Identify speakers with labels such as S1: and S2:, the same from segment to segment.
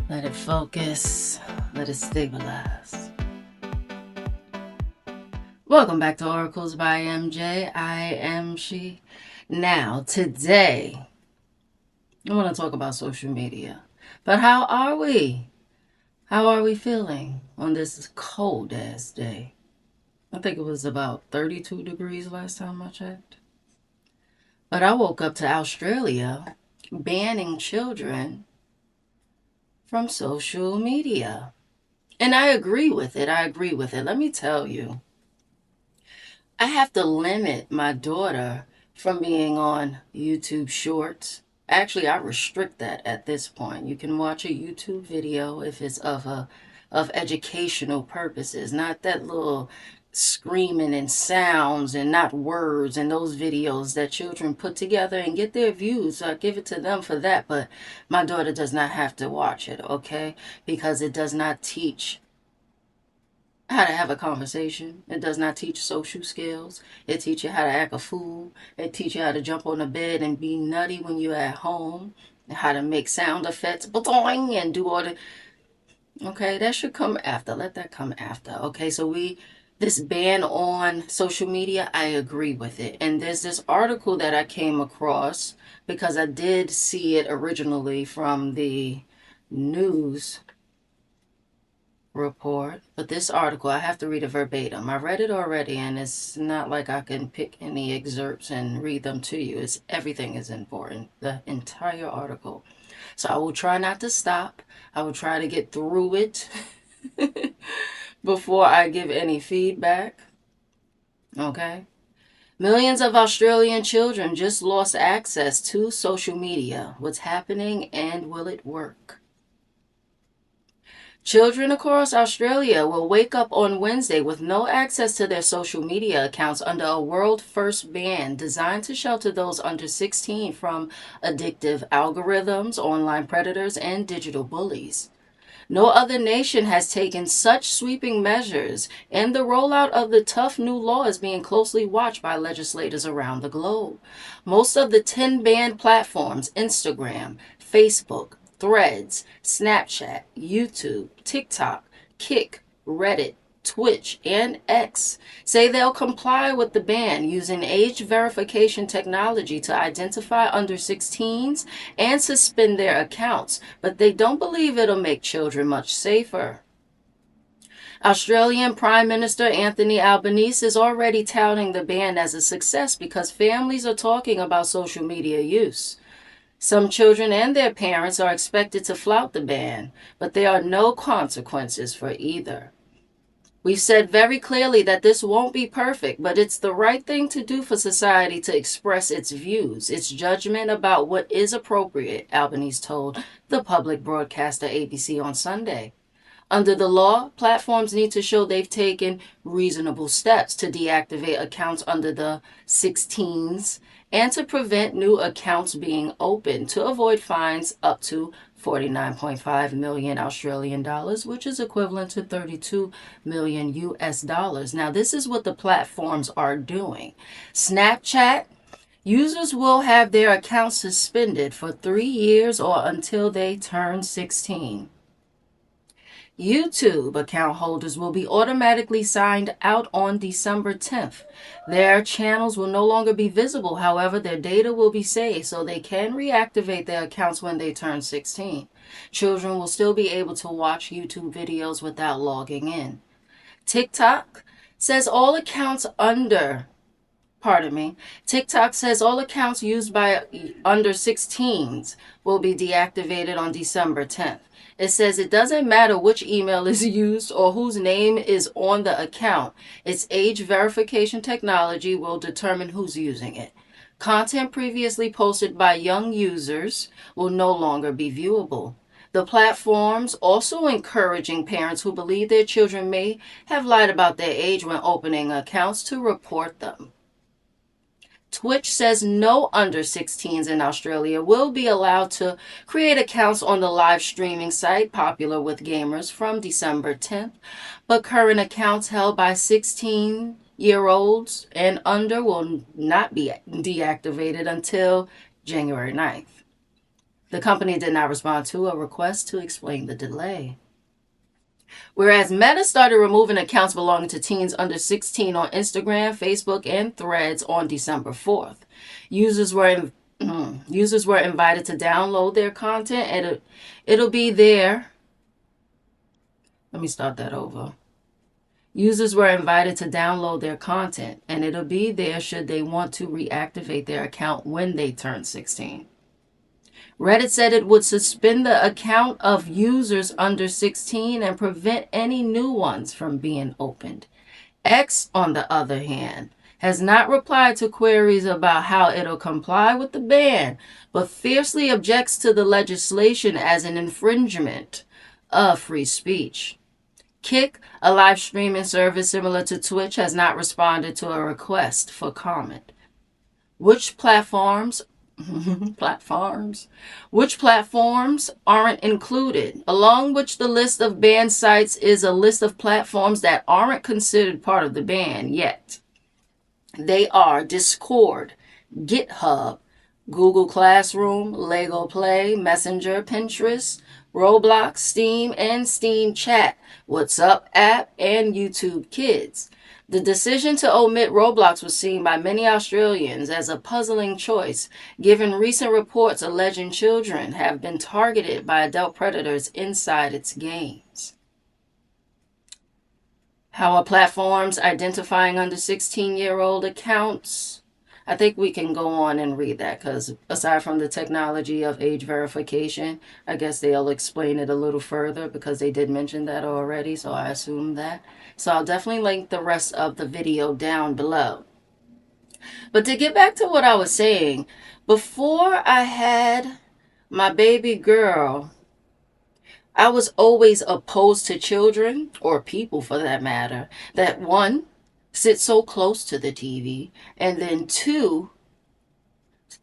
S1: Let it focus. Let it stabilize. Welcome back to Oracles by MJ. I am she. Now, today, I want to talk about social media. But how are we? How are we feeling on this cold ass day? I think it was about 32 degrees last time I checked. But I woke up to Australia banning children from social media. And I agree with it. Let me tell you, I have to limit my daughter from being on YouTube Shorts. Actually, I restrict that at this point. You can watch a YouTube video if it's of educational purposes, not that little screaming and sounds and not words and those videos that children put together and get their views. I give it to them for that, but my daughter does not have to watch it, okay? Because it does not teach how to have a conversation. It does not teach social skills. It teaches you how to act a fool. It teaches you how to jump on the bed and be nutty when you're at home. How to make sound effects, and do all the. Okay, that should come after. Let that come after. Okay, so this ban on social media, I agree with it. And there's this article that I came across because I did see it originally from the news report, but this article, I have to read it verbatim. I read it already, and it's not like I can pick any excerpts and read them to you. Everything is important, the entire article. So I will try not to stop. I will try to get through it before I give any feedback. Okay? Millions of Australian children just lost access to social media. What's happening, and will it work? Children across Australia will wake up on Wednesday with no access to their social media accounts under a world-first ban designed to shelter those under 16 from addictive algorithms, online predators, and digital bullies. No other nation has taken such sweeping measures, and the rollout of the tough new law is being closely watched by legislators around the globe. Most of the 10 banned platforms, Instagram, Facebook, Threads, Snapchat, YouTube, TikTok, Kick, Reddit, Twitch, and X, say they'll comply with the ban using age verification technology to identify under 16s and suspend their accounts, but they don't believe it'll make children much safer. Australian Prime Minister Anthony Albanese is already touting the ban as a success because families are talking about social media use. Some children and their parents are expected to flout the ban, but there are no consequences for either. We've said very clearly that this won't be perfect, but it's the right thing to do for society to express its views, its judgment about what is appropriate, Albanese told the public broadcaster ABC on Sunday. Under the law, platforms need to show they've taken reasonable steps to deactivate accounts under the 16s and to prevent new accounts being opened to avoid fines up to 49.5 million Australian dollars, which is equivalent to 32 million US dollars. Now, this is what the platforms are doing. Snapchat, users will have their accounts suspended for 3 years or until they turn 16. YouTube account holders will be automatically signed out on December 10th. Their channels will no longer be visible. However, their data will be saved so they can reactivate their accounts when they turn 16. Children will still be able to watch YouTube videos without logging in. TikTok says all accounts used by under 16s will be deactivated on December 10th. It says it doesn't matter which email is used or whose name is on the account. Its age verification technology will determine who's using it. Content previously posted by young users will no longer be viewable. The platforms also encouraging parents who believe their children may have lied about their age when opening accounts to report them. Twitch says no under 16s in Australia will be allowed to create accounts on the live streaming site popular with gamers from December 10th, but current accounts held by 16-year-olds and under will not be deactivated until January 9th. The company did not respond to a request to explain the delay. Whereas Meta started removing accounts belonging to teens under 16 on Instagram, Facebook, and Threads on December 4th. Users were invited to download their content, and it'll be there. Let me start that over. Users were invited to download their content, and it'll be there should they want to reactivate their account when they turn 16. Reddit said it would suspend the account of users under 16 and prevent any new ones from being opened. X, on the other hand, has not replied to queries about how it'll comply with the ban, but fiercely objects to the legislation as an infringement of free speech. Kick, a live streaming service similar to Twitch, has not responded to a request for comment. Which platforms aren't included? Along which the list of banned sites is a list of platforms that aren't considered part of the ban yet. They are Discord, GitHub, Google Classroom, Lego Play, Messenger, Pinterest, Roblox, Steam, and Steam Chat, WhatsApp app, and YouTube Kids. The decision to omit Roblox was seen by many Australians as a puzzling choice, given recent reports alleging children have been targeted by adult predators inside its games. How are platforms identifying under 16-year-old accounts? I think we can go on and read that because aside from the technology of age verification, I guess they'll explain it a little further because they did mention that already, so I assume that. So I'll definitely link the rest of the video down below. But to get back to what I was saying, before I had my baby girl, I was always opposed to children, or people for that matter, that one, sit so close to the TV, and then two,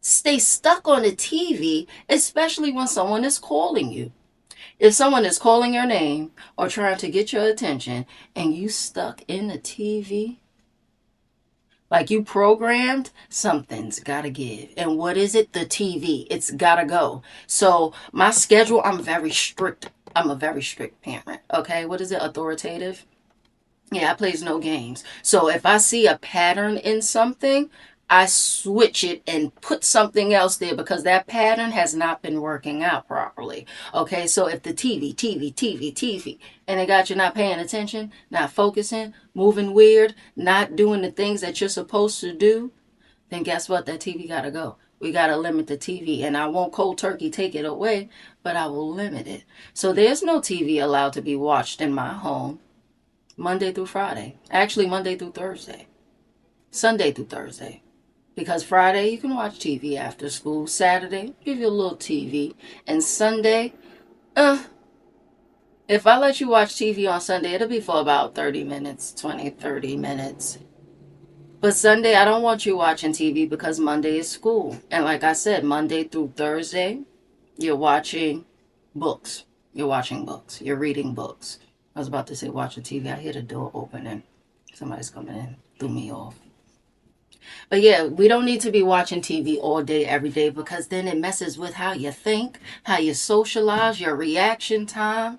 S1: stay stuck on the TV, especially when someone is calling you. If someone is calling your name or trying to get your attention and you stuck in the TV, like you programmed, something's gotta give. And what is it? The TV. It's gotta go. So my schedule, I'm very strict. I'm a very strict parent. Okay, what is it? Authoritative? Yeah, I plays no games. So if I see a pattern in something, I switch it and put something else there because that pattern has not been working out properly. Okay, so if the TV, and it got you not paying attention, not focusing, moving weird, not doing the things that you're supposed to do, then guess what? That TV gotta go. We gotta limit the TV, and I won't cold turkey take it away, but I will limit it. So there's no TV allowed to be watched in my home Monday through Friday. Actually, Monday through Thursday. Sunday through Thursday. Because Friday, you can watch TV after school. Saturday, give you a little TV. And Sunday, if I let you watch TV on Sunday, it'll be for about 30 minutes, 20, 30 minutes. But Sunday, I don't want you watching TV because Monday is school. And like I said, Monday through Thursday, you're watching books. You're watching books. You're reading books. I was about to say watch the TV. I hear the door opening. Somebody's coming in. Threw me off. But yeah, we don't need to be watching TV all day, every day, because then it messes with how you think, how you socialize, your reaction time.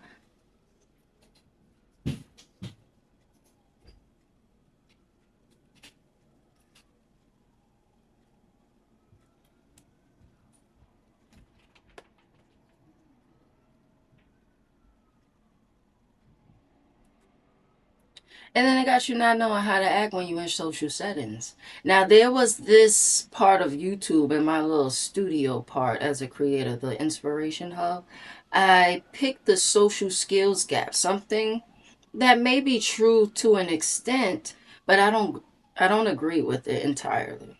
S1: And then it got you not knowing how to act when you're in social settings. Now, there was this part of YouTube in my little studio part as a creator, the Inspiration Hub. I picked the social skills gap, something that may be true to an extent, but I don't agree with it entirely.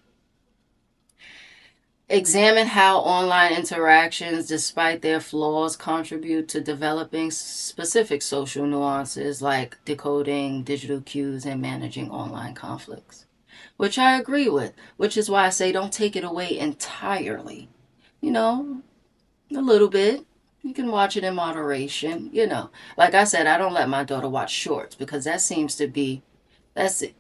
S1: Examine how online interactions, despite their flaws, contribute to developing specific social nuances like decoding digital cues and managing online conflicts. Which I agree with, which is why I say don't take it away entirely. You know, a little bit. You can watch it in moderation. Like I said, I don't let my daughter watch shorts because that seems to be, that's it.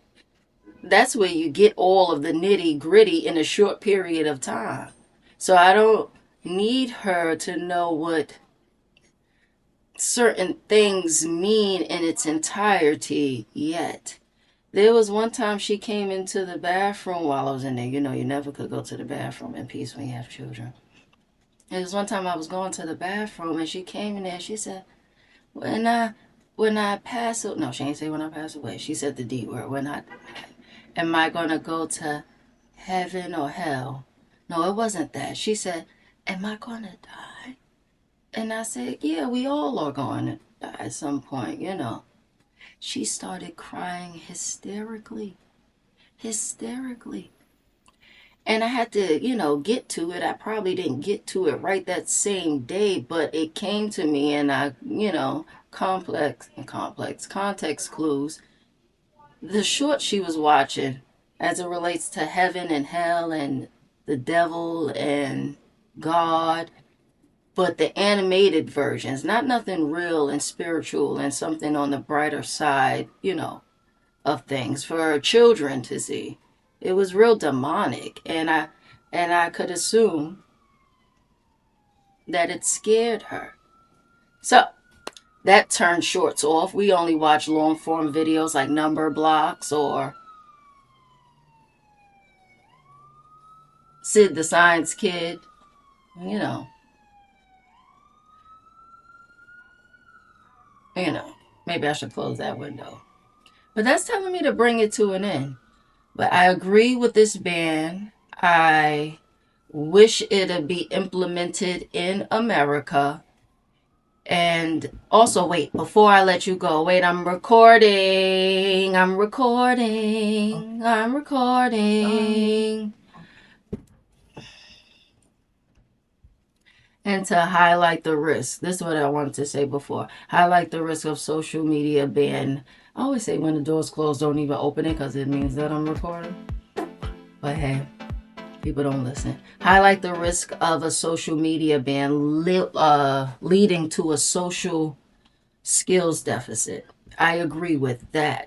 S1: That's where you get all of the nitty gritty in a short period of time. So I don't, need her to know what certain things mean in its entirety yet. There was one time she came into the bathroom while I was in there. You know, you never could go to the bathroom in peace when you have children. There was one time I was going to the bathroom and she came in there. She said, when I pass away, no, she ain't say when I pass away. She said the D word. Am I going to go to heaven or hell? No, it wasn't that. She said, am I going to die? And I said, yeah, we all are going to die at some point, you know. She started crying hysterically. And I had to, you know, get to it. I probably didn't get to it right that same day, but it came to me and I, you know, context clues. The short she was watching as it relates to heaven and hell and the devil and God, but the animated versions, not nothing real and spiritual and something on the brighter side, you know, of things for children to see. It was real demonic, and I could assume that it scared her. So that turned shorts off. We only watch long form videos like Number Blocks or Sid the Science Kid, you know. Maybe I should close that window. But that's telling me to bring it to an end. But I agree with this ban. I wish it'd be implemented in America. And also, wait, before I let you go, wait, I'm recording. And to highlight the risk, this is what I wanted to say before. Highlight the risk of social media ban. I always say when the door's closed, don't even open it because it means that I'm recording. But hey, people don't listen. Highlight the risk of a social media ban leading to a social skills deficit. I agree with that.